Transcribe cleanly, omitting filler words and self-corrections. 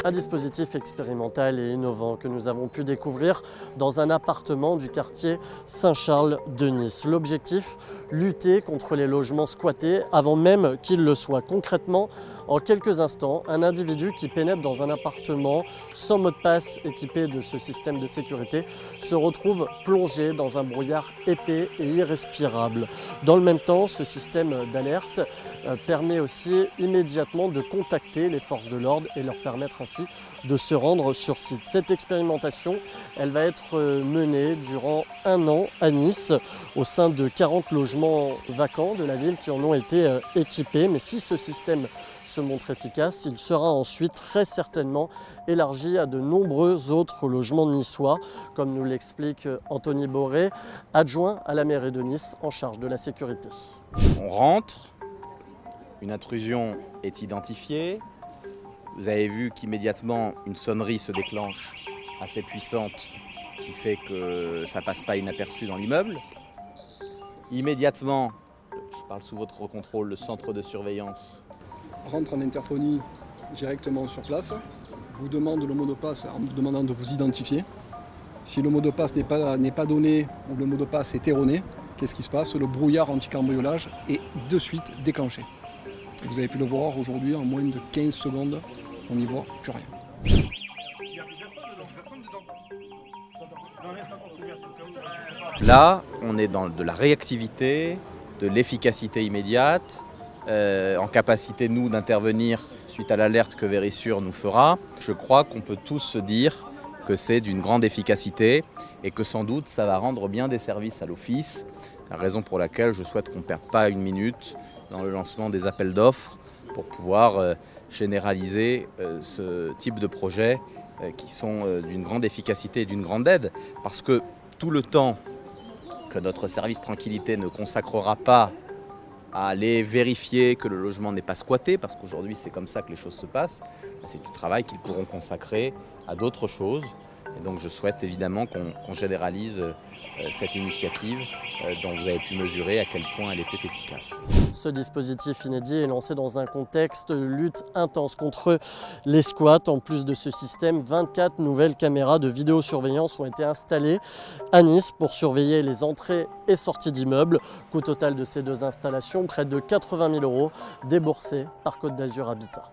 Un dispositif expérimental et innovant que nous avons pu découvrir dans un appartement du quartier Saint-Charles de Nice. L'objectif, lutter contre les logements squattés avant même qu'ils le soient. Concrètement, en quelques instants, un individu qui pénètre dans un appartement sans mot de passe équipé de ce système de sécurité se retrouve plongé dans un brouillard épais et irrespirable. Dans le même temps, ce système d'alerte permet aussi immédiatement de contacter les forces de l'ordre et leur permettre ainsi de se rendre sur site. Cette expérimentation, elle va être menée durant 1 an à Nice au sein de 40 logements vacants de la ville qui en ont été équipés. Mais si ce système se montre efficace, il sera ensuite très certainement élargi à de nombreux autres logements niçois, comme nous l'explique Anthony Boré, adjoint à la mairie de Nice en charge de la sécurité. On rentre, une intrusion est identifiée. Vous avez vu qu'immédiatement une sonnerie se déclenche assez puissante qui fait que ça ne passe pas inaperçu dans l'immeuble. Immédiatement, je parle sous votre contrôle, le centre de surveillance rentre en interphonie directement sur place, vous demande le mot de passe en vous demandant de vous identifier. Si le mot de passe n'est pas donné ou le mot de passe est erroné, qu'est-ce qui se passe? Le brouillard anti-cambriolage est de suite déclenché. Vous avez pu le voir aujourd'hui, en moins de 15 secondes, on n'y voit plus rien. Là, on est dans de la réactivité, de l'efficacité immédiate, en capacité, nous, d'intervenir suite à l'alerte que Verisure nous fera. Je crois qu'on peut tous se dire que c'est d'une grande efficacité et que sans doute ça va rendre bien des services à l'office, la raison pour laquelle je souhaite qu'on ne perde pas une minute dans le lancement des appels d'offres pour pouvoir généraliser ce type de projets qui sont d'une grande efficacité et d'une grande aide. Parce que tout le temps que notre service tranquillité ne consacrera pas à aller vérifier que le logement n'est pas squatté, parce qu'aujourd'hui c'est comme ça que les choses se passent, c'est du travail qu'ils pourront consacrer à d'autres choses. Et donc je souhaite évidemment qu'on généralise cette initiative dont vous avez pu mesurer à quel point elle était efficace. Ce dispositif inédit est lancé dans un contexte de lutte intense contre les squats. En plus de ce système, 24 nouvelles caméras de vidéosurveillance ont été installées à Nice pour surveiller les entrées et sorties d'immeubles. Coût total de ces deux installations, près de 80 000 € déboursés par Côte d'Azur Habitat.